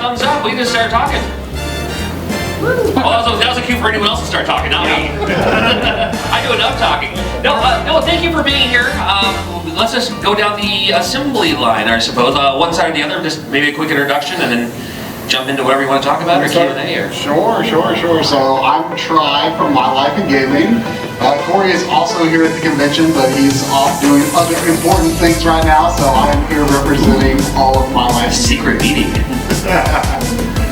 thumbs up. We can start talking. Well, that was a cue for anyone else to start talking, not me. I do enough talking. No, thank you for being here. Let's just go down the assembly line, I suppose. One side or the other, just maybe a quick introduction, and then jump into whatever you want to talk about, or Q&A, or... Sure. So I'm Tri from My Life in Gaming. Corey is also here at the convention, but he's off doing other important things right now, so I'm here representing all of My Life. Secret meeting.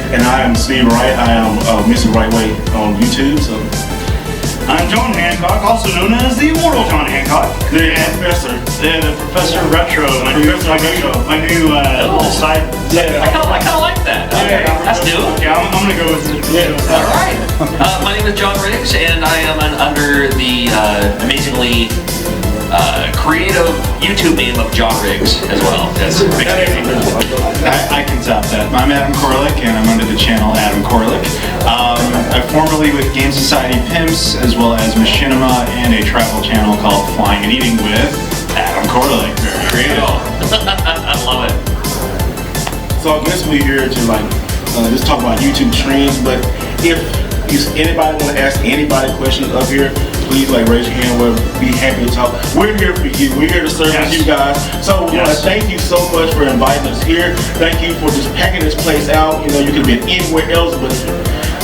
And I am Steve Wright. I am Mr. Right Way on YouTube. So I'm John Hancock, also known as the Immortal John Hancock. the professor. Yeah, the Professor Retro. My new side. I kind of like that. Okay, that's new. Yeah, I'm gonna go with it. Yeah. All right. My name is John Riggs, and I am under the amazingly creative YouTube name of John Riggs as well. That's I can top that. I'm Adam Korlick, and I'm under the channel Adam Korlick. I'm formerly with Game Society Pimps, as well as Machinima, and a travel channel called Flying and Eating with Adam Korlick. Very creative. I love it. So I guess we're here to just talk about YouTube trends. But if anybody want to ask anybody questions up here, please raise your hand. We'll be happy to talk. We're here for you. We're here to service you guys. So thank you so much for inviting us here. Thank you for just packing this place out. You know, you could have been anywhere else, but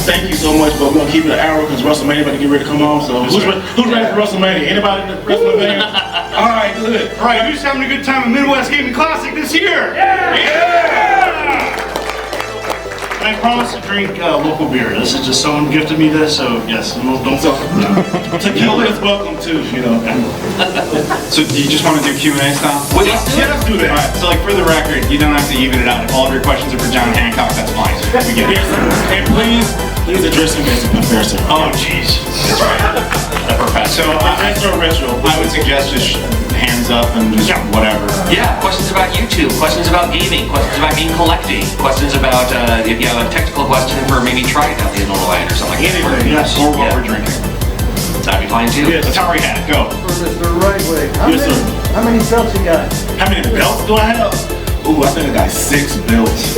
thank you so much. But we're gonna keep it an hour because WrestleMania about to get ready to come on. So who's ready for WrestleMania? Anybody in WrestleMania? All right, good. All right, we're just having a good time at Midwest Gaming Classic this year. I promise to drink local beer. This is just someone gifted me this, so yes, don't. Tequila is welcome too, you know. So do you just want to do Q&A style? Wait, let's do it. Let's do that. All right, so for the record, you don't have to even it out. If all of your questions are for John Hancock, that's fine. We get it. And please address him as a professor. Oh, jeez. That's right. The professor. So Retro. I would suggest just hands up and just whatever. Yeah, questions about YouTube, questions about gaming, questions about game collecting, questions about if you have a technical question for maybe Tri down the end of the line or something like that. Anything, yes. Or what we're drinking. That'd be fine too. Yes. Atari hat, go. For Mr. Rightway. Yes, sir. How many belts you got? How many belts do I have? Ooh, I think I got 6 belts.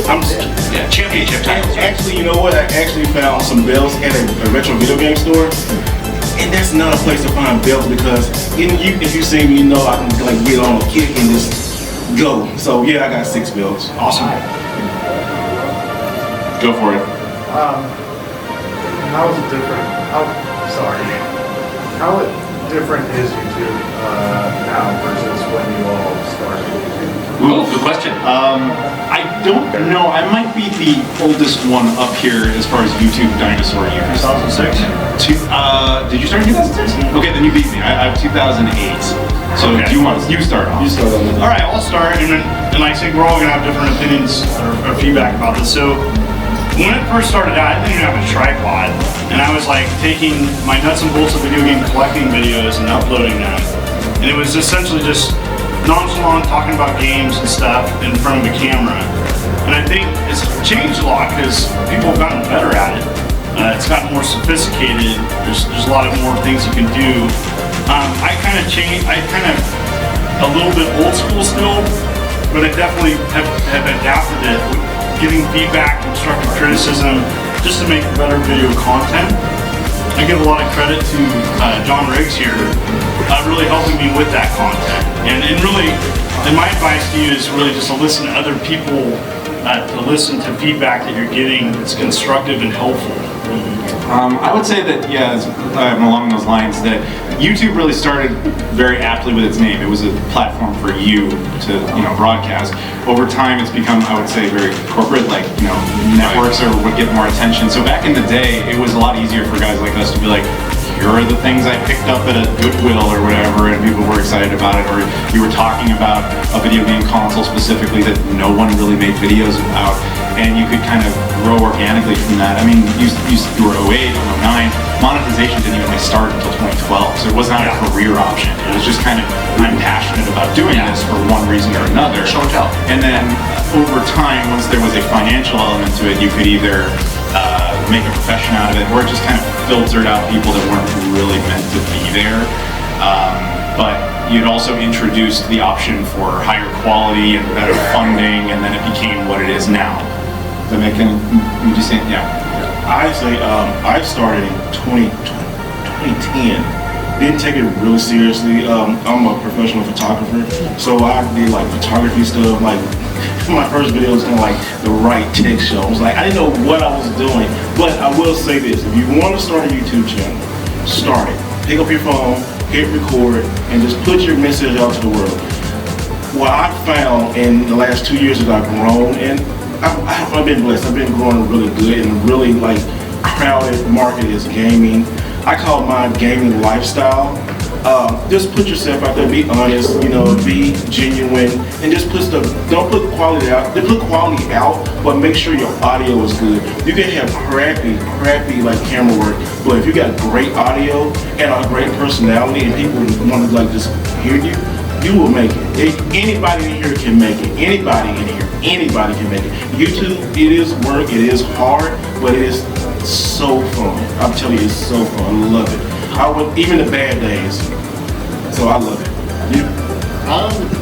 Yeah, championship titles. Right? Actually, you know what? I actually found some belts at a retro video game store. And that's not a place to find belts because if you see me, you know I can get on a kick and just go. So yeah, I got 6 belts. Awesome. Go for it. How is it different? How different is YouTube now versus when you all started YouTube? Ooh, good question. I don't know. I might be the oldest one up here as far as YouTube dinosaur years. 2006. Did you start in 2006? Okay, then you beat me. I have 2008. So Okay. you start off. You start on that. All right, I'll start, and I think we're all gonna have different opinions or feedback about this. So when it first started out, I didn't even have a tripod, and I was taking my nuts and bolts of video game collecting videos and uploading them, and it was essentially just nonchalant talking about games and stuff in front of a camera. And I think it's changed a lot because people have gotten better at it. It's gotten more sophisticated. There's a lot of more things you can do. I kind of a little bit old school still, but I definitely have adapted it, giving feedback, constructive criticism, just to make better video content. I give a lot of credit to John Riggs here, really helping me with that content. And really, and my advice to you is really just to listen to other people, to listen to feedback that you're getting that's constructive and helpful. I would say that, along those lines, that YouTube really started very aptly with its name. It was a platform for you to, broadcast. Over time, it's become, I would say, very corporate, networks would get more attention. So back in the day, it was a lot easier for guys like us to be like, here are the things I picked up at a Goodwill or whatever, and people were excited about it. Or you were talking about a video game console specifically that no one really made videos about, and you could kind of grow organically from that. I mean, you were 08, 09, monetization didn't even start until 2012, so it was not a career option. It was just kind of, I'm passionate about doing this for one reason or another. Show and tell. And then over time, once there was a financial element to it, you could either make a profession out of it, or it just kind of filtered out people that weren't really meant to be there. But you'd also introduced the option for higher quality and better funding, and then it became what it is now. Does that make any, would you say, yeah. I say I started in 2010. Didn't take it really seriously. I'm a professional photographer, so I did like photography stuff. Like my first video was kind of like the right tech show. I was like, I didn't know what I was doing, but I will say this: if you want to start a YouTube channel, start it. Pick up your phone, hit record, and just put your message out to the world. What I found in the last 2 years is I've grown, and I've been blessed. I've been growing really good and really like crowded market is gaming. I call mine gaming lifestyle. Just put yourself out there, be honest, you know, be genuine, and just put stuff. Don't put quality out. They put quality out, but make sure your audio is good. You can have crappy like camera work, but if you got great audio and a great personality, and people want to like just hear you, you will make it. Anybody in here can make it. Anybody in here, anybody can make it. YouTube, it is work, it is hard, but it is so fun. I'm telling you, it's so fun. I love it. Even the bad days. So I love it. You?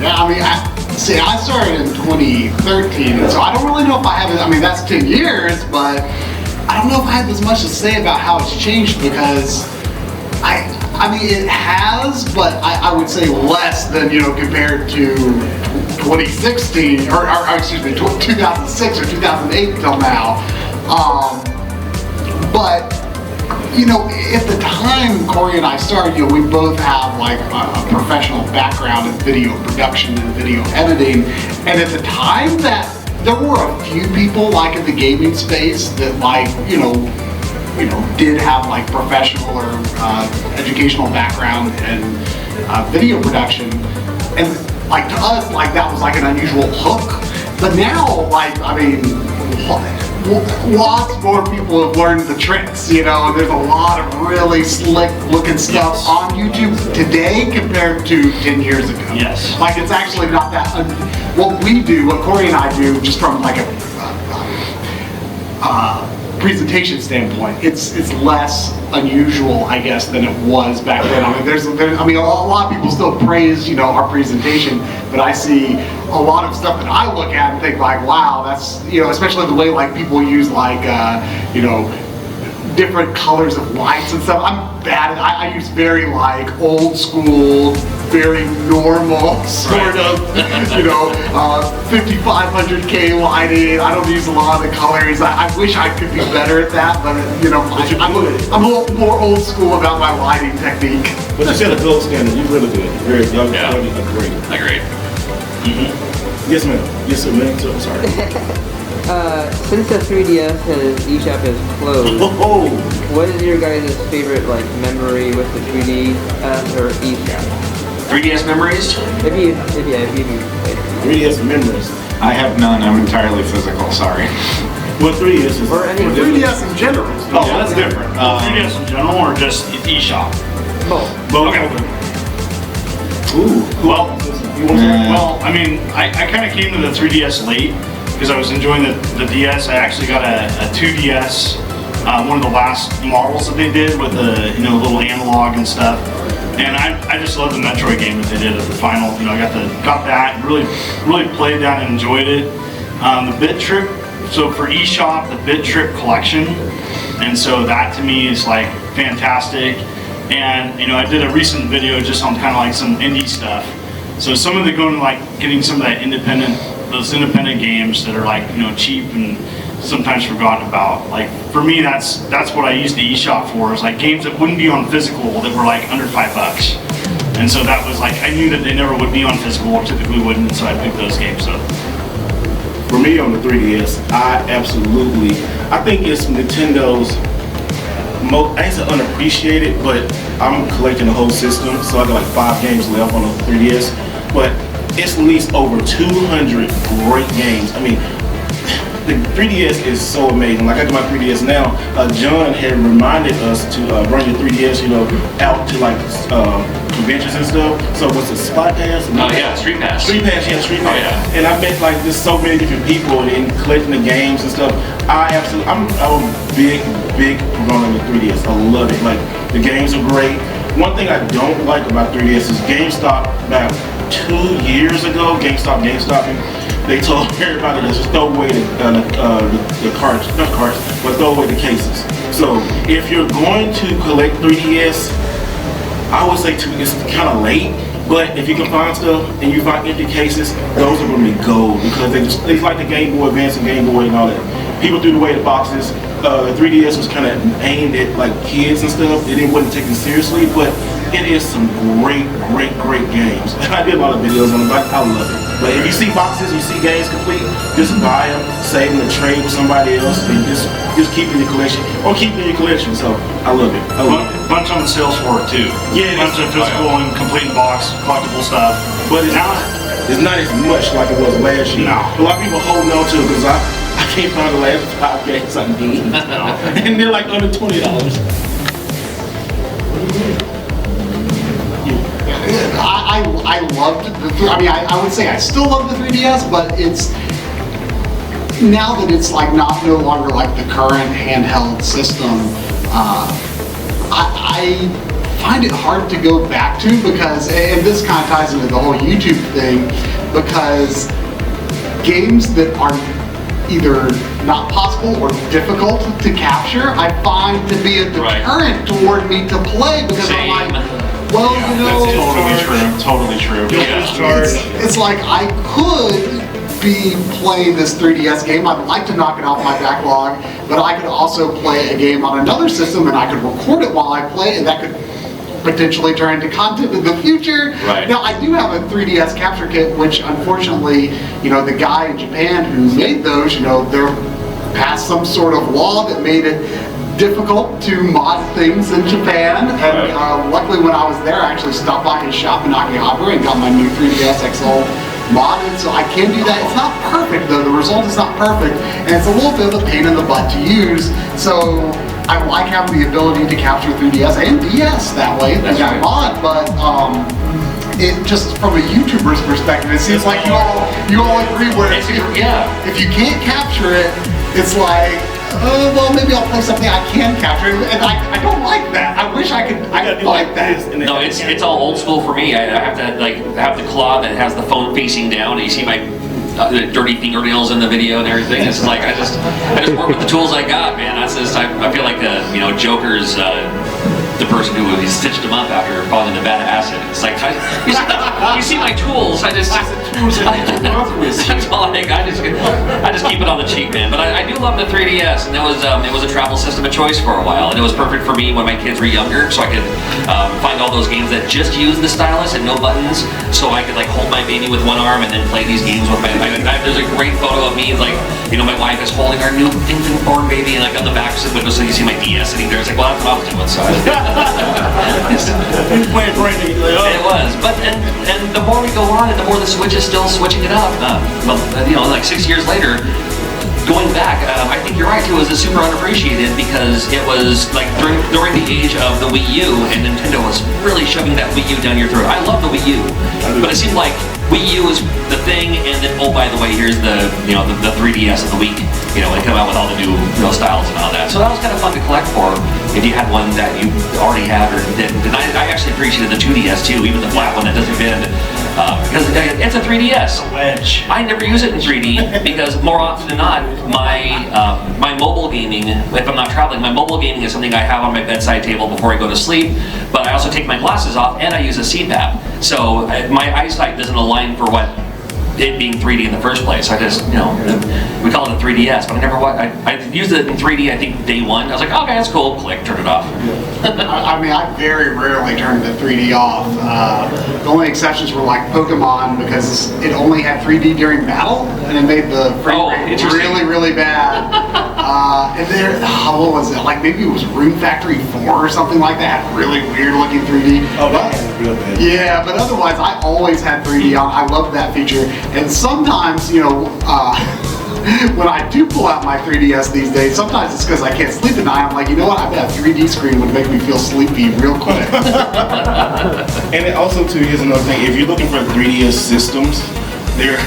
Yeah, I mean, I started in 2013, and so I don't really know if I have it. I mean, that's 10 years, but I don't know if I have as much to say about how it's changed because I mean, it has, but I would say less than, you know, compared to 2016, or excuse me, 2006 or 2008 until now. But, you know, at the time Corey and I started, you know, we both have like a professional background in video production and video editing. And at the time that there were a few people like in the gaming space that like, you know, did have like professional or educational background in video production. And like to us, like that was like an unusual hook. But now, like, I mean, lots more people have learned the tricks, you know, and there's a lot of really slick looking stuff on YouTube today compared to 10 years ago. Yes. Like it's actually not that, what we do, what Corey and I do, just from like a presentation standpoint, it's less unusual, I guess, than it was back then. I mean, a lot of people still praise, you know, our presentation, but I see a lot of stuff that I look at and think like, wow, that's, you know, especially the way like people use like, you know, different colors of lights and stuff. I'm bad at, I use very like old school, very normal sort of, you know, 5500K lighting. I don't use a lot of the colors. I wish I could be better at that, but you know, I'm a little more old school about my lighting technique. But you set a gold standard. You're really good. Very young. Yeah. Great. Agreed. Yes, ma'am. Yes, ma'am. So, sorry. Since the 3DS and eShop is closed, what is your guys' favorite like memory with the 3DS or eShop? 3DS memories? If you played. 3DS memories. I have none, I'm entirely physical, sorry. Well, 3DS is. Or any 3DS in general. Oh, that's different. 3DS in general or just eShop? both. Okay. Ooh. Well, You want to? well, I mean, I kind of came to the 3DS late because I was enjoying the DS. I actually got a 2DS, one of the last models that they did with the, you know, little analog and stuff. And I just love the Metroid game that they did at the final. You know, I got that, really played that and enjoyed it. The Bit Trip, so for eShop, the Bit Trip collection, and so that to me is like fantastic. And you know, I did a recent video just on kind of like some indie stuff. So some of the going like getting some of that those independent games that are like, you know, cheap and sometimes forgotten about. Like for me, that's what I use the eShop for, is like games that wouldn't be on physical that were like under $5. And so that was like, I knew that they never would be on physical or typically wouldn't, so I picked those games up. For me on the 3DS, I think it's Nintendo's I ain't say unappreciated, but I'm collecting the whole system, so I got like 5 games left on the 3DS. But it's at least over 200 great games. I mean, the 3DS is so amazing. Like I got my 3DS now. John had reminded us to bring your 3DS, you know, out to like conventions and stuff. So what's the Spot Pass? Oh yeah, Street Pass. Street Pass, yeah, Street Pass. Oh, yeah. And I met like just so many different people and collecting the games and stuff. I'm a big proponent of the 3DS. I love it. Like the games are great. One thing I don't like about 3DS is GameStop about 2 years ago, GameStop, they told everybody to just throw away the carts, not carts, but throw away the cases. So if you're going to collect 3DS, I would say it's kind of late. But if you can find stuff and you find empty cases, those are going to be gold because they like the Game Boy Advance and Game Boy and all that. People threw away the boxes. The 3DS was kind of aimed at like kids and stuff. It wasn't taken seriously, but it is some great games. I did a lot of videos on it, but I love it. But if you see boxes, you see games complete, just buy them, save them to trade with somebody else, and just keep in your collection or keep in your collection. So I love it. I love it. Bunch on the sales floor too. Yeah, bunch of physical and complete box collectible stuff. But it's not as much like it was last year. No. A lot of people holding on to it because I can't find the last 5 games I need. And they're like under $20. I loved I would say I still love the 3DS, but it's now that it's like no longer like the current handheld system. I find it hard to go back to because, and this kind of ties into the whole YouTube thing, because games that are either not possible or difficult to capture, I find to be a deterrent toward me to play because I'm like, well, you know, That's totally true. it's like I could be playing this 3DS game. I'd like to knock it off my backlog, but I could also play a game on another system and I could record it while I play, and that could potentially turn into content in the future. Right. Now, I do have a 3DS capture kit, which unfortunately, you know, the guy in Japan who made those, you know, they're passed some sort of law that made it difficult to mod things in Japan. And luckily when I was there, I actually stopped by his shop in Akihabara and got my new 3DS XL modded, so I can do that. It's not perfect though, the result is not perfect, and it's a little bit of a pain in the butt to use, so I like having the ability to capture 3DS and DS that way, that mod, but it just from a YouTuber's perspective, it seems like you all agree where if you can't capture it, it's like, well, maybe I'll play something I can capture, and I don't like that. I wish I could like that. No, it's all old school for me. I have to like have the claw that has the phone facing down, and you see my dirty fingernails in the video and everything. It's like I just work with the tools I got, man. I feel like you know, Joker's the person who stitched him up after falling into bad acid. It's like you see my tools. I just keep it on the cheap, man. But I do love the 3DS, and it was a travel system of choice for a while, and it was perfect for me when my kids were younger, so I could find all those games that just use the stylus and no buttons, so I could like hold my baby with one arm and then play these games with my. There's a great photo of me, like, you know, my wife is holding our new infant-born baby, and like on the back of the window, so you see my DS sitting there. It's like, well, that's what I was doing. So He's playing great. it was, but and the more we go on, and the more the Switch is still switching it up. Well, you know, like 6 years later, going back, I think you're right too. It was super unappreciated because it was like during the age of the Wii U, and Nintendo was really shoving that Wii U down your throat. I love the Wii U, but it seemed like Wii U was the thing, and then oh, by the way, here's the, you know, the 3DS of the week. You know, they come out with all the new, you know, styles and all that. So that was kind of fun to collect for if you had one that you already had or didn't. And I actually appreciated the 2DS too, even the flat one that doesn't bend. Because it's a 3DS. Wedge. I never use it in 3D because more often than not, my mobile gaming, if I'm not traveling, my mobile gaming is something I have on my bedside table before I go to sleep. But I also take my glasses off and I use a CPAP. So my eyesight doesn't align for what it being 3D in the first place. I just, you know, we call it a 3DS, but I used it in 3D, I think, day one. I was like, okay, that's cool, click, turn it off. I mean, I very rarely turned the 3D off. The only exceptions were like Pokemon, because it only had 3D during battle, and it made the frame rate really, really bad. And there, what was it? Like maybe it was Rune Factory 4 or something like that. Really weird looking 3D. Oh, that was real bad. Yeah, but otherwise, I always had 3D on. I love that feature. And sometimes, you know, when I do pull out my 3DS these days, sometimes it's because I can't sleep at night. I'm like, you know what? I bet a 3D screen would make me feel sleepy real quick. And it also, too, here's another thing. If you're looking for 3DS systems, they're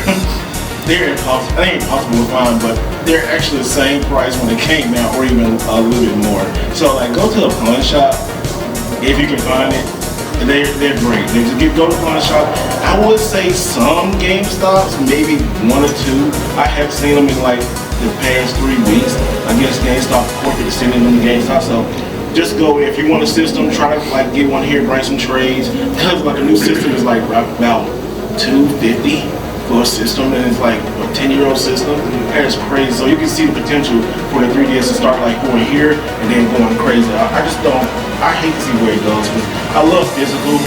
impossible. They ain't impossible to find, but they're actually the same price when they came out, or even a little bit more. So, like, go to a pawn shop if you can find it. they're great. They just go to Pawn Shop. I would say some GameStops, maybe one or two. I have seen them in like the past 3 weeks. I guess GameStop corporate is sending them to GameStop. So just go if you want a system, try to like get one here, bring some trades. Because like a new system is like about $250 for a system, and it's like a 10-year-old system. That is crazy. So you can see the potential for the 3DS to start like going here and then going crazy. I just don't. I hate to see where it goes. I love physical,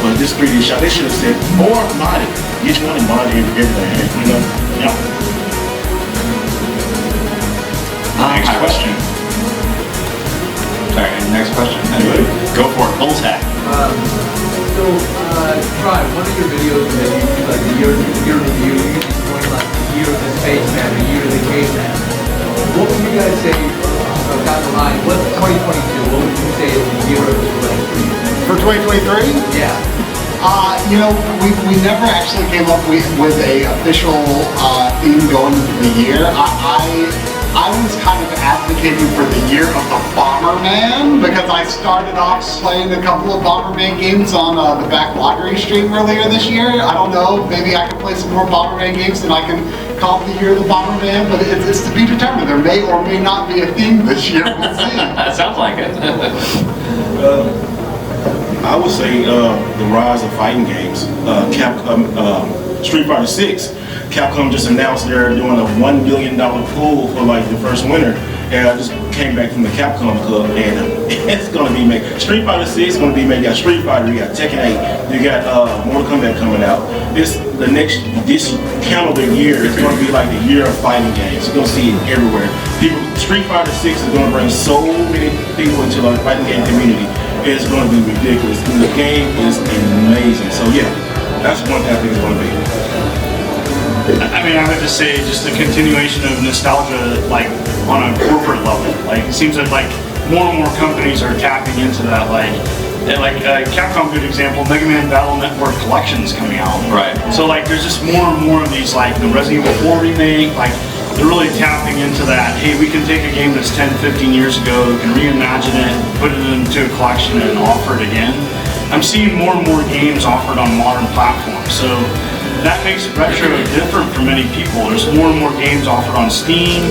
but this 3D shop, they should have said more modded. Each one is modded everything. You know. Yeah. Next question. Sorry, next question. Anyway, go for it. Bull tag. Try one of your videos that you do like the year review, you usually point like the year of the spaceman, the year of the caveman. What would you guys say down the line? What's 2022? What would you say is the year of the spaceman? For 2023? Yeah. You know, we never actually came up with a official theme going into the year. I was kind of advocating for the year of the Bomberman because I started off playing a couple of Bomberman games on the back lottery stream earlier this year. I don't know, maybe I can play some more Bomberman games and I can call it the year of the Bomberman, but it's to be determined. There may or may not be a theme this year. We'll see. That sounds like it. I would say the rise of fighting games. Capcom, Street Fighter 6. Capcom just announced they're doing a $1 billion pool for like the first winner. And I just came back from the Capcom Club, and it's going to be made. Street Fighter 6 is going to be made. You got Street Fighter, you got Tekken 8, you got Mortal Kombat coming out. This calendar year is going to be like the year of fighting games. You're going to see it everywhere. Street Fighter 6 is going to bring so many people into the fighting game community. It's going to be ridiculous. And the game is amazing. So yeah, that's one thing I think it's going to be. I mean, I would just say just the continuation of nostalgia, like on a corporate level. Like it seems that like more and more companies are tapping into that. Like Capcom, good example. Mega Man Battle Network Collection's coming out. Right. So like there's just more and more of these, like the Resident Evil 4 remake. Like they're really tapping into that. Hey, we can take a game that's 10, 15 years ago, we can reimagine it, put it into a collection, and offer it again. I'm seeing more and more games offered on modern platforms. So that makes retro different for many people. There's more and more games offered on Steam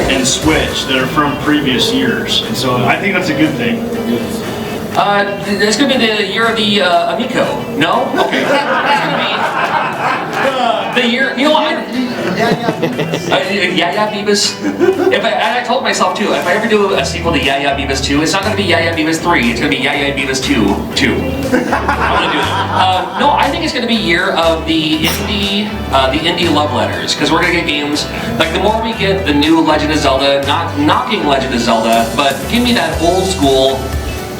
and Switch that are from previous years. And so I think that's a good thing. It's going to be the year of the Amico. No? Okay. It's going to be the year. You know what? Yaya Beavis. I told myself too, if I ever do a sequel to Yaya Beavis 2, it's not going to be Yaya Beavis 3. It's going to be Yaya Beavis 2. I'm going to do that. No, I think it's going to be year of the indie love letters, because we're going to get games like the more we get the new Legend of Zelda, not knocking Legend of Zelda, but give me that old school.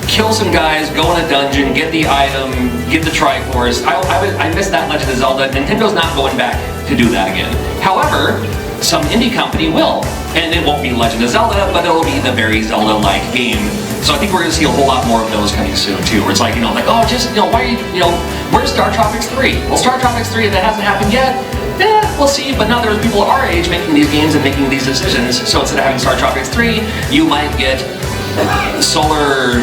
Kill some guys, go in a dungeon, get the item, get the Triforce. I miss that Legend of Zelda. Nintendo's not going back to do that again. However, some indie company will. And it won't be Legend of Zelda, but it'll be the very Zelda-like game. So I think we're going to see a whole lot more of those coming soon, too. Where it's like, oh, just, why are you, where's Star Tropics 3? Well, Star Tropics 3, if that hasn't happened yet, we'll see. But now there's people our age making these games and making these decisions. So instead of having Star Tropics 3, you might get Solar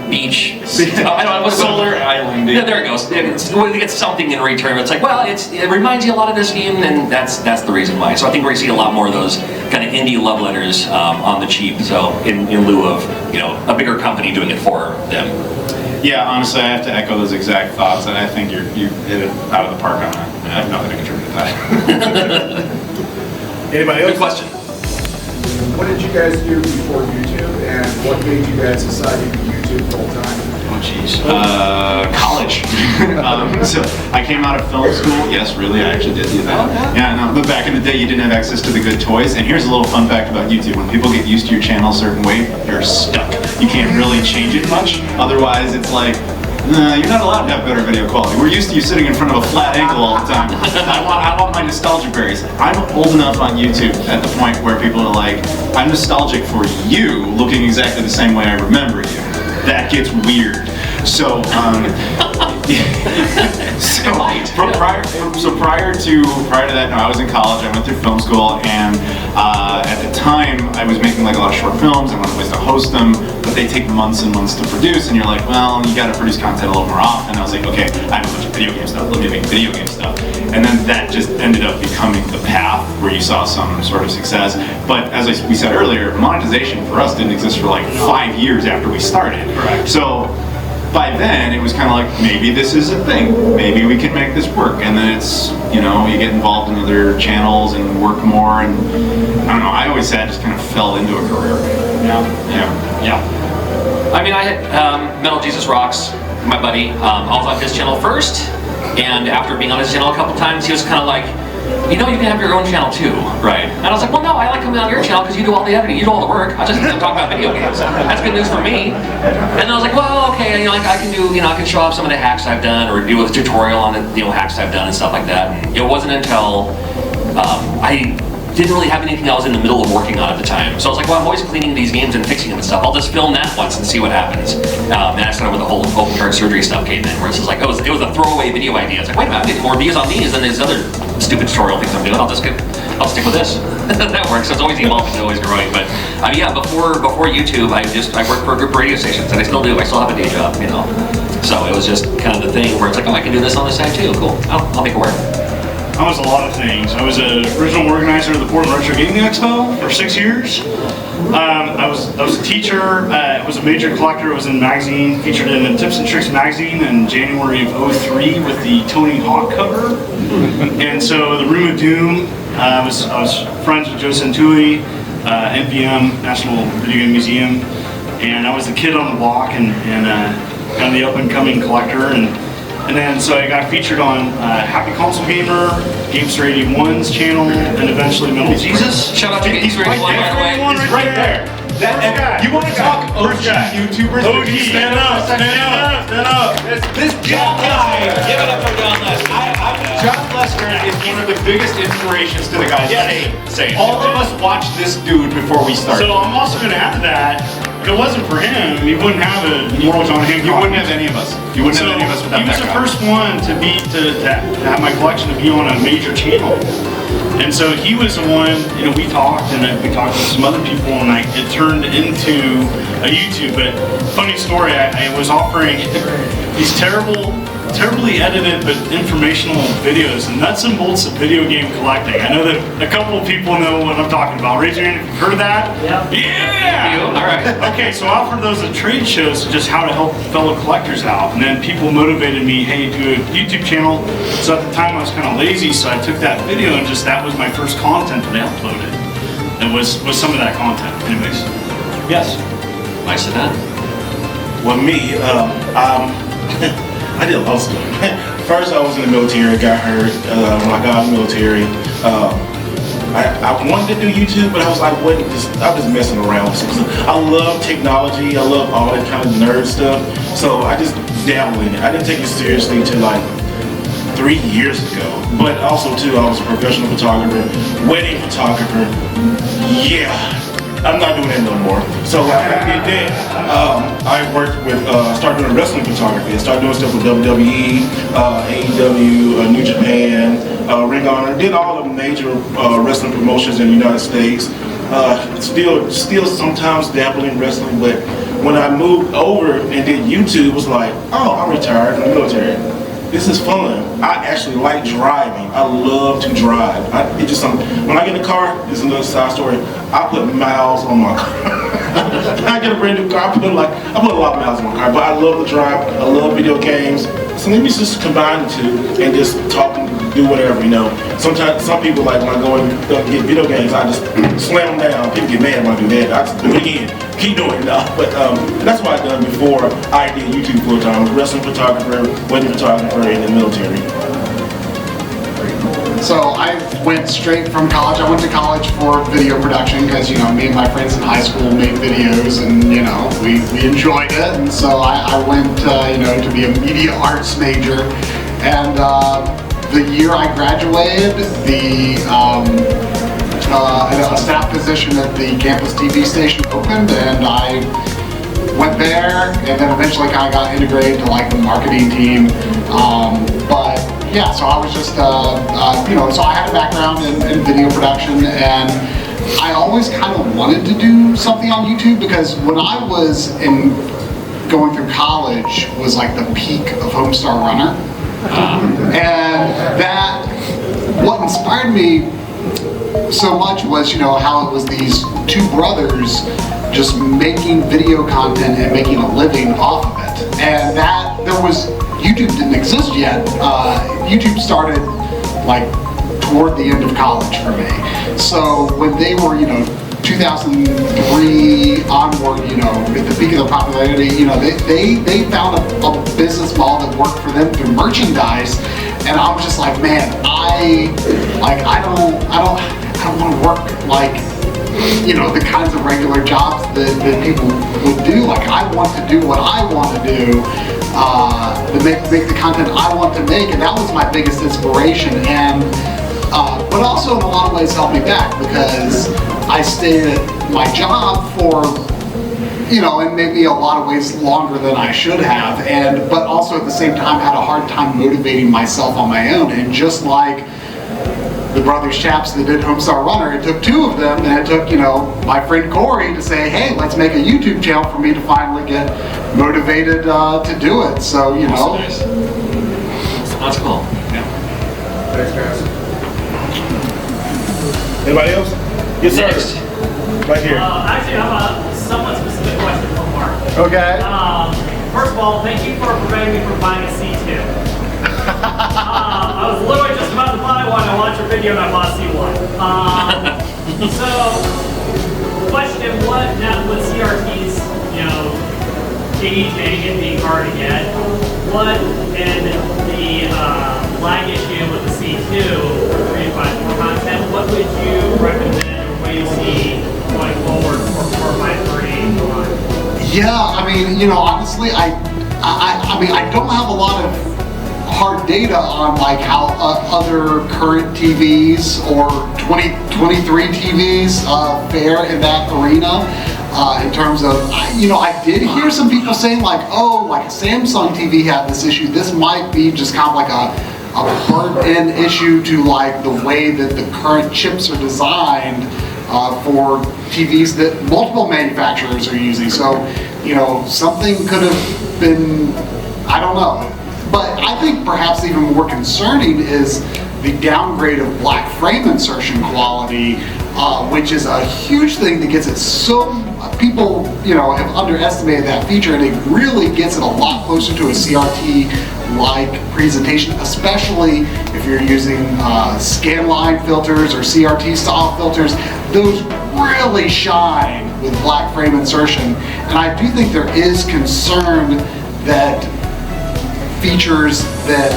Beach. I don't know what Solar Island. Yeah, there it goes. We get something in return. It's like, well, it reminds you a lot of this game, and that's the reason why. So I think we're gonna see a lot more of those kind of indie love letters on the cheap. So in lieu of a bigger company doing it for them. Yeah, honestly, I have to echo those exact thoughts, and I think you hit it out of the park on that. I have nothing to contribute to that. Anybody Good else? question. What did you guys do before YouTube, and what made you guys decide to do YouTube full time? Oh, jeez. College. So I came out of film school. Yes, really, I actually did do that. Yeah, no, but back in the day, you didn't have access to the good toys. And here's a little fun fact about YouTube. When people get used to your channel a certain way, you're stuck. You can't really change it much. Otherwise, it's like, you're not allowed to have better video quality. We're used to you sitting in front of a flat angle all the time. I want my nostalgia berries. I'm old enough on YouTube at the point where people are like, I'm nostalgic for you looking exactly the same way I remember you. That gets weird. So, So, Might, prior to that, no, I was in college. I went through film school, and at the time, I was making like a lot of short films. I wanted ways to host them, but they take months and months to produce. And you're like, well, you got to produce content a little more often. I was like, okay, I have a bunch of video game stuff. Let me make video game stuff. And then that just ended up becoming the path where you saw some sort of success. But as we said earlier, monetization for us didn't exist for like 5 years after we started. Correct. So by then, it was kind of like, maybe this is a thing. Maybe we can make this work. And then it's, you get involved in other channels and work more. And I don't know, I always said I just kind of fell into a career. Yeah. I mean, I had Metal Jesus Rocks, my buddy. I was on his channel first, and after being on his channel a couple times, he was kind of like, you can have your own channel too, right? And I was like, well, no, I like coming on your channel because you do all the editing, you do all the work. I just talk about video games. That's good news for me. And I was like, well, okay, I can do, I can show off some of the hacks I've done or do a tutorial on the, hacks I've done and stuff like that. And it wasn't until I didn't really have anything I was in the middle of working on at the time. So I was like, well, I'm always cleaning these games and fixing them and stuff. I'll just film that once and see what happens. And that's kind of where the whole open heart surgery stuff came in, where it's just like, it was a throwaway video idea. It's like, wait a minute, I'm getting more views on these than these other stupid tutorial things I'm doing. I'll stick with this. That works. So it's always evolving, it's always growing. But yeah, before YouTube, I worked for a group of radio stations, and I still do. I still have a day job, So it was just kind of the thing where it's like, oh, I can do this on the side too. Cool. I'll make it work. I was a lot of things. I was an original organizer of the Portland Retro Gaming Expo for 6 years. I was a teacher. I was a major collector. I was in magazine, featured in Tips and Tricks magazine in January of '03 with the Tony Hawk cover. And so the Room of Doom. I was friends with Joe Santulli, NPM, National Video Game Museum, and I was the kid on the block and kind of the up and coming collector. And then, so I got featured on Happy Console Gamer, Gamester 81's channel, and eventually Metal Jesus. Shout out to Gamester 81, by the way. He's right there. You want to talk OG YouTubers? OG, stand up, stand up, stand up. This guy. Give it up for John Lester. John Lester is one of the biggest inspirations to the guys. Same. All of us watched this dude before we started. So I'm also going to add to that. If it wasn't for him, he wouldn't have a Mortal John Hancock. You wouldn't have any of us. You wouldn't have any of us without that guy. He was the first one to have my collection to be on a major channel. And so he was the one, we talked and we talked with some other people and it turned into a YouTube. But funny story, I was offering these terribly edited but informational videos, the nuts and bolts of video game collecting. I know that a couple of people know what I'm talking about. Raise your hand if you've heard of that. Yeah. All right. Okay, so I offered those at trade shows, just how to help fellow collectors out. And then people motivated me, hey, do a YouTube channel. So at the time I was kind of lazy, so I took that video and that was my first content that I uploaded. It was some of that content. Anyways. Yes. Nice to know. Well, me, I did a lot of stuff. First, I was in the military, got hurt. When I got out of the military, I wanted to do YouTube, but I was messing around. So I love technology. I love all that kind of nerd stuff. So I just dabbled in it. I didn't take it seriously until like 3 years ago. But also too, I was a professional photographer, wedding photographer. Yeah. I'm not doing that no more. So I did that. I worked with, started doing wrestling photography. I started doing stuff with WWE, AEW, New Japan, Ring of Honor. Did all the major wrestling promotions in the United States. Still sometimes dabble in wrestling, but when I moved over and did YouTube, it was like, oh, I'm retired from the military. This is fun. I actually like driving. I love to drive. When I get in the car, this is another side story. I put miles on my car. I get a brand new car. I put a lot of miles on my car. But I love to drive. I love video games. So let me just combine the two and just talk and do whatever, Sometimes some people like when I go and get video games, I just slam them down. People get mad when I do that. I just do it again. Keep doing it. But that's what I've done before I did YouTube full time. I was a wrestling photographer, wedding photographer, in the military. So I went straight from college. I went to college for video production because, me and my friends in high school made videos and, we enjoyed it. And so I went, to be a media arts major. And the year I graduated, a staff position at the campus TV station opened, and I went there and then eventually kind of got integrated to like the marketing team. But yeah, so I was just, you know, so I had a background in video production, and I always kind of wanted to do something on YouTube because when I was going through college was like the peak of Homestar Runner. And that, what inspired me so much was, you know, how it was these two brothers just making video content and making a living off of it. And that, YouTube didn't exist yet. YouTube started like toward the end of college for me. So when they were, you know, 2003 onward, you know, at the peak of their popularity, you know, they found a business model that worked for them through merchandise, and I was just like, man, I don't want to work like, you know, the kinds of regular jobs that people would do. Like, I want to do what I want to do, to make the content I want to make, and that was my biggest inspiration. And but also in a lot of ways helped me back because I stayed at my job for, you know, in maybe a lot of ways longer than I should have, but also at the same time had a hard time motivating myself on my own. And just like the brothers chaps that did Homestar Runner, it took two of them, and it took, you know, my friend Corey to say, hey, let's make a YouTube channel for me to finally get motivated to do it. So, you know. That's cool. Yeah. Thanks, guys. Anybody else? Yes, sir. Next. Right here. Actually, I have a somewhat specific question for Mark. Okay. First of all, thank you for preventing me from buying a C2. I was literally just about to buy one. I watched your video and I bought a C1. So, question: now with CRTs, you know, aging and being hard to get, what and the lag issue with the C2 for 3.5 content, what would you recommend or what do you see going forward for 4x3 line? Yeah, I mean, you know, honestly, I mean, I don't have a lot of hard data on like how other current TVs or 2023 TVs fare in that arena. In terms of, you know, I did hear some people saying like, oh, like a Samsung TV had this issue. This might be just kind of like a burnt-in issue to like the way that the current chips are designed for TVs that multiple manufacturers are using. So, you know, something could have been, I don't know. But I think perhaps even more concerning is the downgrade of black frame insertion quality, which is a huge thing that gets it so, people, you know, have underestimated that feature, and it really gets it a lot closer to a CRT-like presentation, especially if you're using scanline filters or CRT-style filters. Those really shine with black frame insertion, and I do think there is concern that features that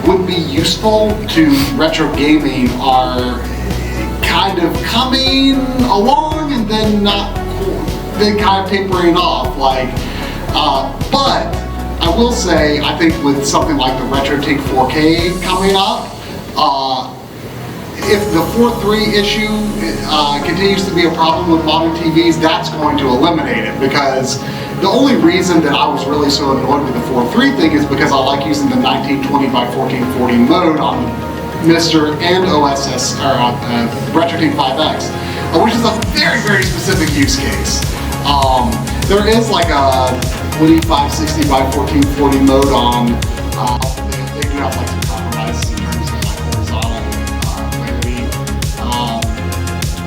would be useful to retro gaming are kind of coming along and then kind of tapering off. Like, but I will say, I think with something like the RetroTink 4K coming up, if the 4.3 issue continues to be a problem with modern TVs, that's going to eliminate it, because the only reason that I was really so annoyed with the 4.3 thing is because I like using the 1920 by 1440 mode on Mister and OSS, or RetroTink 5X, which is a very, very specific use case. There is like a 2560 by 1440 mode on, they do have like some compromises in terms of like horizontal clarity.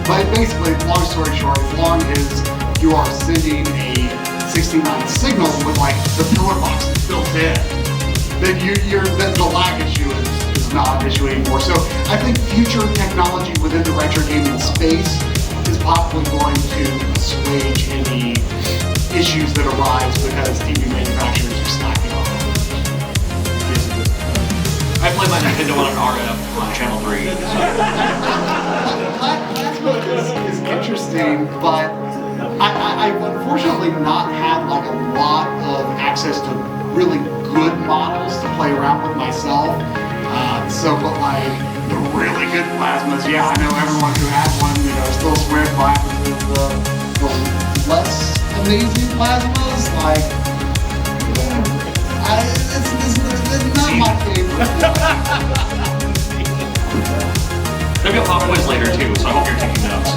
But basically, long story short, as long as you are sending a 69 signal with like the pillar box that's built in, then the lag issue is not an issue anymore. So I think future technology within the retro gaming space is possibly going to assuage any issues that arise because TV manufacturers are slacking on them. I play my Nintendo on an RF on channel 3. Plasma is interesting, but I've unfortunately not had like a lot of access to really good models to play around with myself. But like the really good plasmas, yeah, I know everyone who has one, you know, still swears by the less amazing plasmas. Like, It's not my favorite. There'll be a pop quiz later too, so I hope you're taking notes.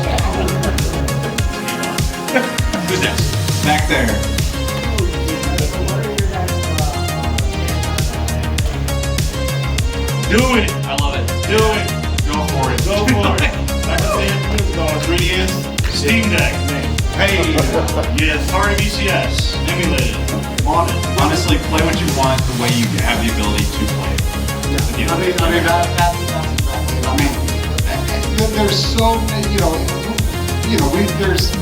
Who's next? Back there. Do it. I love it. Do it. Go for it. Go for it. Like I said, it's on 3DS. Steam Deck. Hey. Yes, sorry VCS. Emulated. On it. Honestly, play what you want the way you have the ability to play. I mean, that's exactly. I mean, there's so many, there's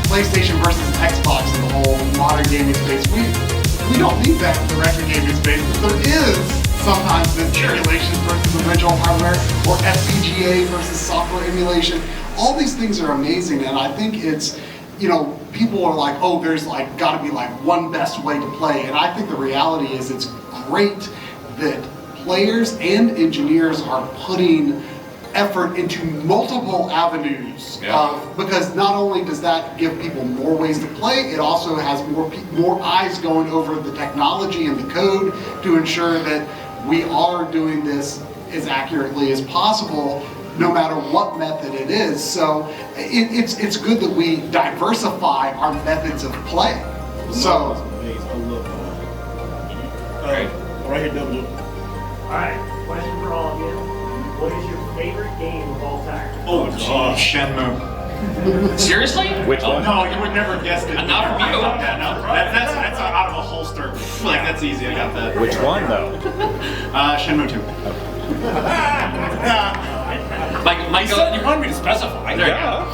PlayStation versus Xbox in the whole modern gaming space. We don't need that in the retro gaming space, but there is sometimes this emulation versus original hardware, or FPGA versus software emulation. All these things are amazing, and I think it's, people are like, oh, there's like got to be like one best way to play, and I think the reality is it's great that players and engineers are putting effort into multiple avenues, because not only does that give people more ways to play, it also has more eyes going over the technology and the code to ensure that we are doing this as accurately as possible, no matter what method it is. So it's good that we diversify our methods of play. So. I love that. All right here, W. Alright, question for all of you. What is your favorite game of all time? Oh, gosh. Shenmue. Seriously? Which one? No, you would never guess it. Not from you. Yeah, no. That's out of a holster. Like, that's easy. I got that. Which one though? Shenmue 2. My go. You wanted me to specify. There you go.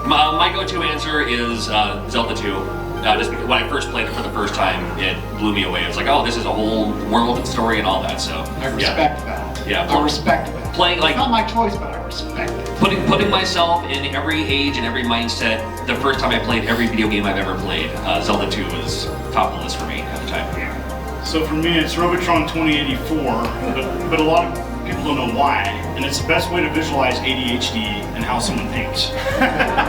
My go-to answer is Zelda 2. Just because when I first played it for the first time, it blew me away. It was like, oh, this is a whole world and story and all that. So I respect that. Yeah. I respect that. Playing like it's not my choice, but I respect it. putting myself in every age and every mindset. The first time I played every video game I've ever played, Zelda 2 was top of the list for me at the time. So for me, it's Robotron 2084, but a lot of people don't know why, and it's the best way to visualize ADHD and how someone thinks.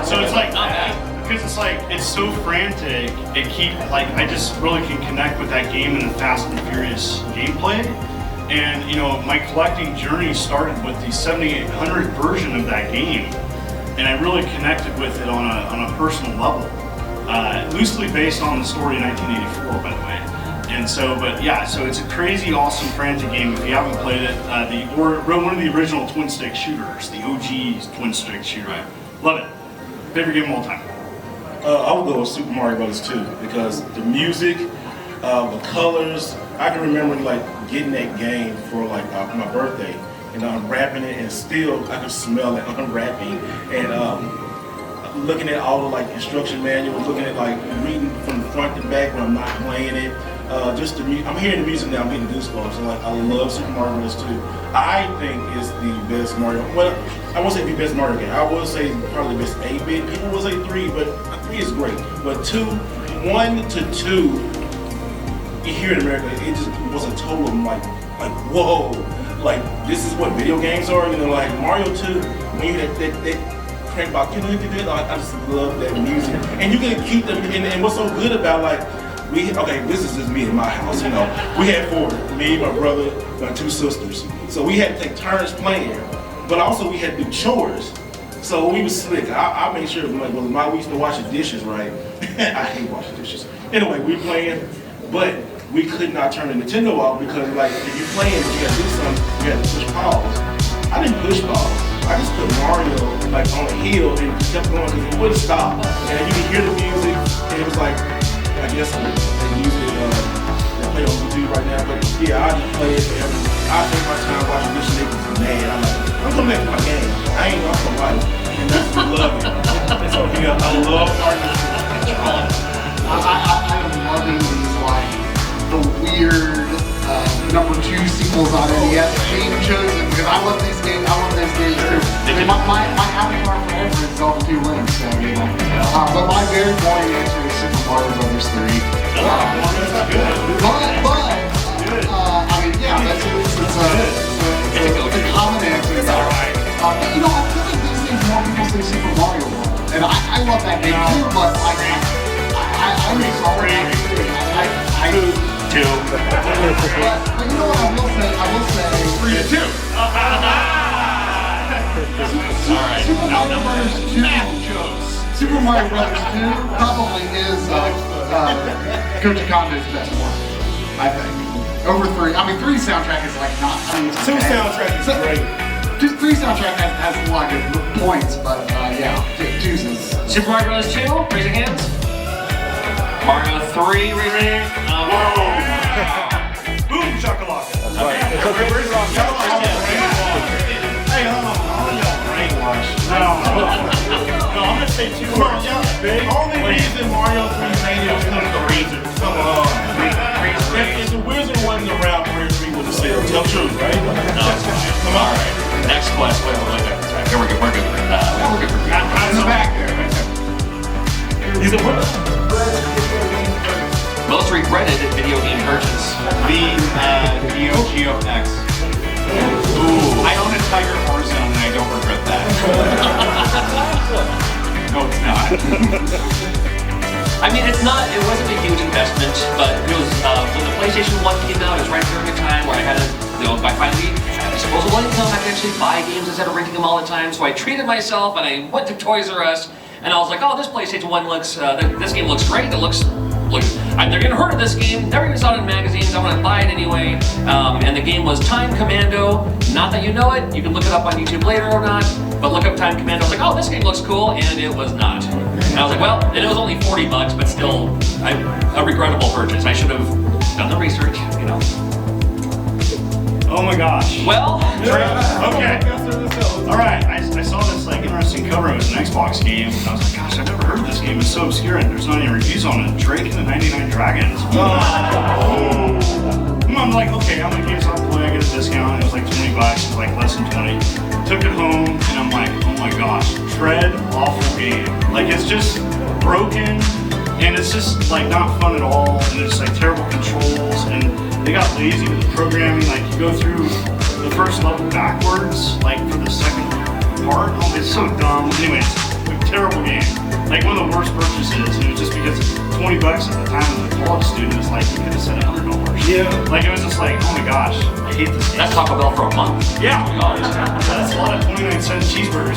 So it's like, Not bad. because it's like, it's so frantic, I just really can connect with that game and the Fast and Furious gameplay. And my collecting journey started with the 7800 version of that game, and I really connected with it on a personal level. Loosely based on the story of 1984, by the way. And so, so it's a crazy, awesome, frantic game. If you haven't played it, one of the original twin stick shooters, the OG twin stick shooter. Right. Love it. Favorite game of all time. I would go with Super Mario Bros. 2 because the music, the colors. I can remember like getting that game for like my birthday and unwrapping it, and still I could smell it unwrapping, and looking at all the like instruction manuals, looking at like reading from the front to back when I'm not playing it. Just I'm hearing the music now, I'm getting goosebumps. And like I love Super Mario Bros. 2. I think it's the best Mario. Well, I won't say the best Mario game. I will say probably the best 8-bit. People will say 3, but 3 is great. But 1 to 2. Here in America, it just was a total like whoa, like this is what video games are, like Mario 2, when you had that crank box, I just love that music, and you can keep them, and what's so good about this is just me in my house, we had 4, me, my brother, my 2 sisters, so we had to take turns playing, but also we had to do chores, so we was slick. I made sure, we used to wash the dishes, right? I hate washing dishes. Anyway, we playing, but we could not turn the Nintendo off because if you're playing and you gotta do something, you had to push pause. I didn't push pause. I just put Mario on a hill and kept going because it wouldn't stop. And you could hear the music, and it was I guess they use it, they play on YouTube right now, but yeah, I just play it forever. I take my time watching this shit, niggas mad. I'm coming back to my game. I ain't off my life. And that's what I love it. So yeah, I love Mario. I'm loving these the weird number 2 sequels on NES being chosen because I love these games. I love those games too. I mean, my avatar for answer is Zelda 2 Link. So but my very boring answer is Super Mario Bros. 3. I mean, yeah, it's a common answer. I feel like these days more people say Super Mario World, and I love that game too. But I'm sorry. 2. But you know what I will say? 3 to 2. Alright. Super Mario Brothers 2. Super Mario Brothers 2 probably is Koji Kondo's best work, I think. Over 3. I mean, 3 soundtrack is like not. I mean, it's 2 okay. soundtrack is great. Just 3 soundtrack has a lot of good points, but yeah, 2's is. Super Mario Bros. 2, raise your hands. Mario 3, raise your hand. Boom shakalaka. Hey, hold on, y'all brainwash. No, I'm gonna say 2 Come on, words. y'all. The only reason Mario 3 made it was because of the reason. Come on. If the wizard wasn't around, Mario 3 would have said, tell the truth, right? Come on. Alright, next question. Wait. Okay, we're good. We're good. We're good. In the back there. He's a winner. Most regretted video game purchase. The Neo Geo X. Ooh. I own a Tiger Warzone and I don't regret that. No, it's not. I mean, it wasn't a huge investment, but it was, when the PlayStation 1 came out, it was right during a time where I had I finally had disposable income. I could actually buy games instead of renting them all the time, so I treated myself and I went to Toys R Us and I was like, oh, this PlayStation 1 looks, this game looks great. I've never even heard of this game, never even saw it in magazines, I want to buy it anyway. And the game was Time Commando. Not that you know it, you can look it up on YouTube later or not, but look up Time Commando. I was like, oh, this game looks cool, and it was not. And I was like, well, and it was only $40, but still, a regrettable purchase. I should have done the research, you know. Oh my gosh. Well, Okay. All right. I saw this like interesting cover. It was an Xbox game. And I was like, gosh, I've never heard of this game. It's so obscure and there's not any reviews on it. Drake and the 99 Dragons. I'm like, okay, how many games I'll play? I get a discount. It was like $20. It was like less than 20. Took it home and I'm like, oh my gosh, dread awful game. Like it's just broken and it's just like not fun at all. And it's like terrible controls and they got lazy with the programming. Like you go through the first level backwards, like for the second part. Oh, it's so dumb. Anyways, like, terrible game. Like one of the worst purchases, and it was just because $20 at the time as a college student is like you could have said $100. Yeah. Like it was just like, oh my gosh, I hate this game. that's Taco Bell for a month. Yeah. Oh, That's a lot of 29-cent cheeseburgers.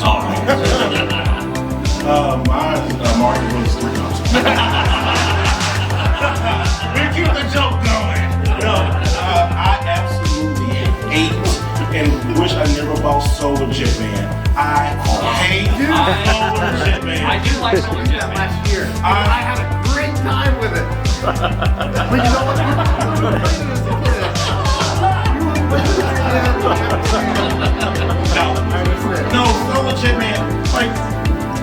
Mine is Mario Bros. 3. We keep the joke going. No, I absolutely hate and wish I never bought Solar Jetman. I hate Solar Jetman. I do like Solar Jetman. Last year. I had a great time with it. But you know what? No, Solar Jetman, like,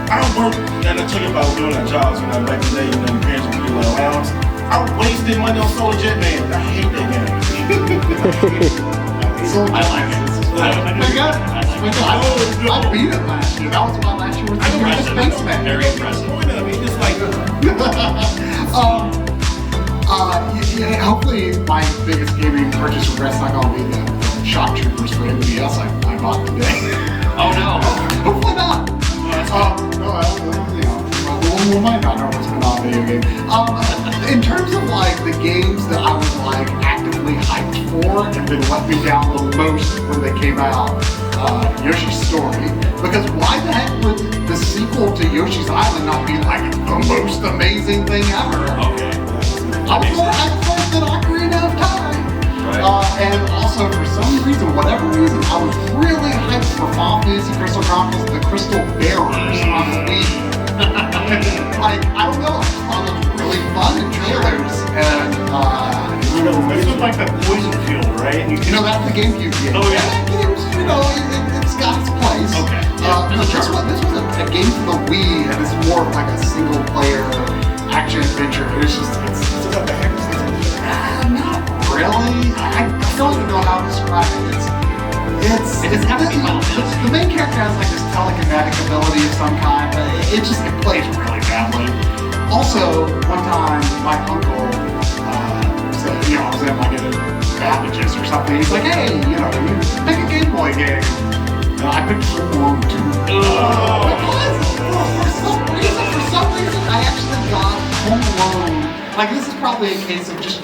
I worked and I took it about doing a job when I back in the day, you know, parents would be like allowance. I wasted money on Solar Jetman. I hate that game. I like it. I beat it last year. That was my last year with the Spaceman. Very impressive. I mean, it's like, Yeah, hopefully my biggest gaming purchase regret's not gonna be the Shock Troopers for NBS I bought today. Oh no. Hopefully not. We might not know what's going on in video game. In terms of like the games that I was like actively hyped for and then let me down the most when they came out, Yoshi's Story. Because why the heck would the sequel to Yoshi's Island not be like the most amazing thing ever? Okay. I was more hyped for it than Ocarina of Time. And also for some reason, whatever reason, I was really hyped for Final Fantasy Crystal Chronicles: The Crystal Bearers on the Wii. Like, I don't know, I thought it was really fun in trailers, and This was like the Poison Field, right? And you know, that's the GameCube game. Oh, yeah. And that game's, you know, it's got its place. Okay. But this was a game for the Wii, and it's more of like a single player action adventure. It's just, not really. I don't even know how to describe it. It doesn't have to be Final Fantasy. The main character has like this telekinetic ability of some kind, but it plays really badly. Also, one time my uncle said, you know, I was in like a Babbage's or something. He's like, hey, you know, you make a Game Boy game. And I picked Home Alone 2. Because for some reason, I actually got Home Alone Like this is probably a case of just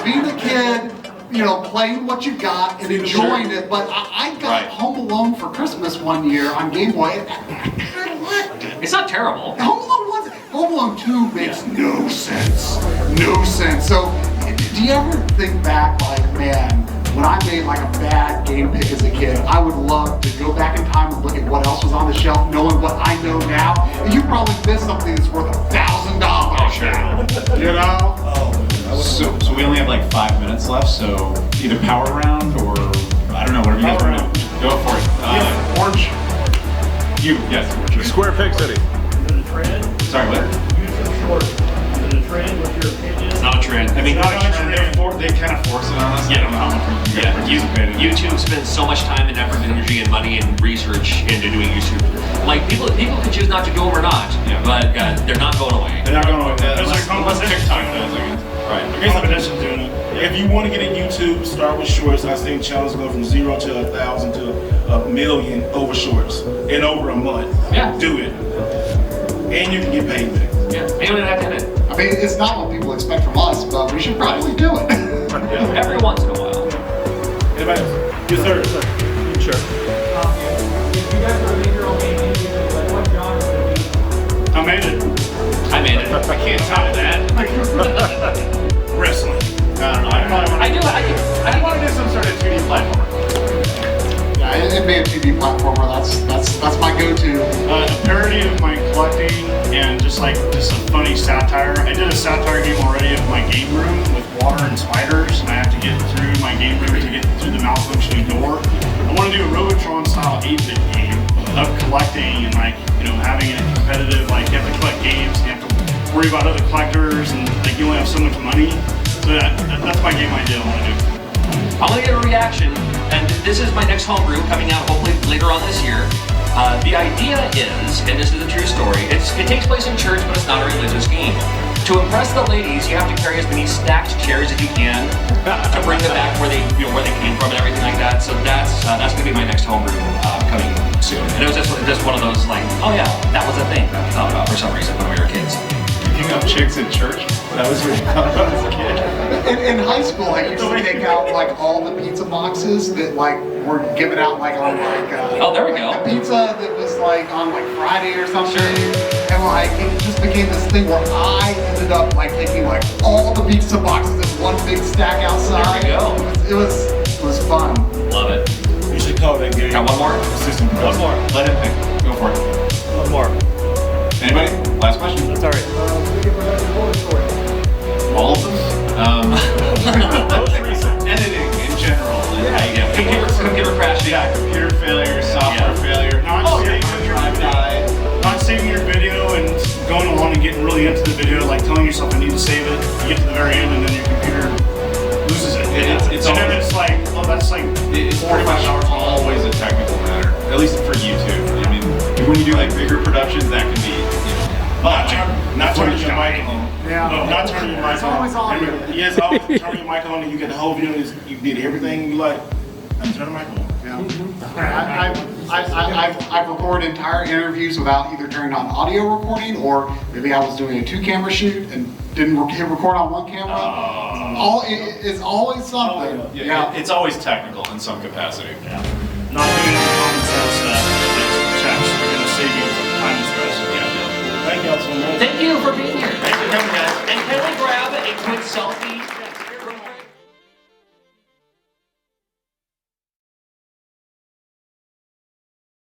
being a kid, you know, playing what you got and enjoying it. But I got Home Alone for Christmas one year on Game Boy. I kind of liked it. It's not terrible. Home Alone 2 makes no sense. No sense. So, do you ever think back, like, man, when I made like a bad game pick as a kid, I would love to go back in time and look at what else was on the shelf, knowing what I know now. And you probably missed something that's worth $1,000 now. You know? So we only have like 5 minutes left, so either power round or, I don't know, whatever you guys want to do. Go for it. Orange. You, yes. Square Peg City. Is it a trend? Sorry, what? YouTube Shorts. Is it a trend? What's your opinion? It's not a trend. I mean, they kind of force it on us. Yeah. I don't know how much we Yeah, participated. YouTube spends so much time and effort and energy and money and research into doing YouTube. Like people could choose not to go or not, but they're not going away. They're not going away. There's a competition. TikTok does, I guess. Right. Competition doing it. If you want to get in YouTube, start with shorts. I've seen channels go from 0 to 1,000 to 1,000,000 over shorts in over a month. Yeah. Do it. And you can get paid with it. Yeah, anyone have to it. I mean, it's not what people expect from us, but we should probably do it. Every once in a while. Anybody else? Yes, sir. Sure. If you guys were to make your own game, like what genre would it be? I made it. I made it. I can't top that. Wrestling. I don't know. I do want to do some sort of 2D platformer. Yeah, it'd be a 2D platformer. That's my go-to. A parody of my collecting and just a funny satire. I did a satire game already of my game room with water and spiders, and I have to get through my game room to get through the malfunctioning door. I want to do a Robotron style 8-bit game of collecting and having it competitive. Like you have to collect games, you have to worry about other collectors, and you only have so much money. So that's my game idea I want to do. I'm gonna get a reaction, and this is my next homebrew coming out hopefully later on this year. The idea is, and this is a true story, it takes place in church, but it's not a religious game. To impress the ladies, you have to carry as many stacked chairs as you can to bring them back where they came from and everything like that. So that's gonna be my next homebrew coming soon. And it was just one of those like, oh yeah, that was a thing that we thought about for some reason when we were kids. Picking up chicks at church? That was what you thought about as a kid. In high school, I used to take out like all the pizza boxes that like were given out like on like Oh, there we go. the pizza that was like on like Friday or something, and like it just became this thing where I ended up like taking like all the pizza boxes in one big stack outside. There we go. It was fun. Love it. You should call that game. Got one more? System. One more. Let him pick. Go for it. One more. Anybody? Last question? That's all right. All of them? Editing in general. Computer crashing. Yeah, computer failure, software failure. Not Drive died. saving your video and going along and getting really into the video, like telling yourself I need to save it. You get to the very end and then your computer loses it. It's and then always- it's like, oh, that's like It's 4 or pretty 5 much hours long. always a technical matter, at least for YouTube. I mean, when you do like bigger productions, that can be, Not turning your mic on. Yeah. No, not turning your mic It's always on. Yes, always turn your mic on and you get the whole video and you did everything you like. Turn the mic on. I've recorded entire interviews without either turning on audio recording, or maybe I was doing a 2-camera shoot and didn't hit record on 1 camera. It's always something. yeah, it's always technical in some capacity. Not doing the common sense stuff that checks are going to save you time and stress. Thank y'all so much. Thank you for being here. Thanks for coming,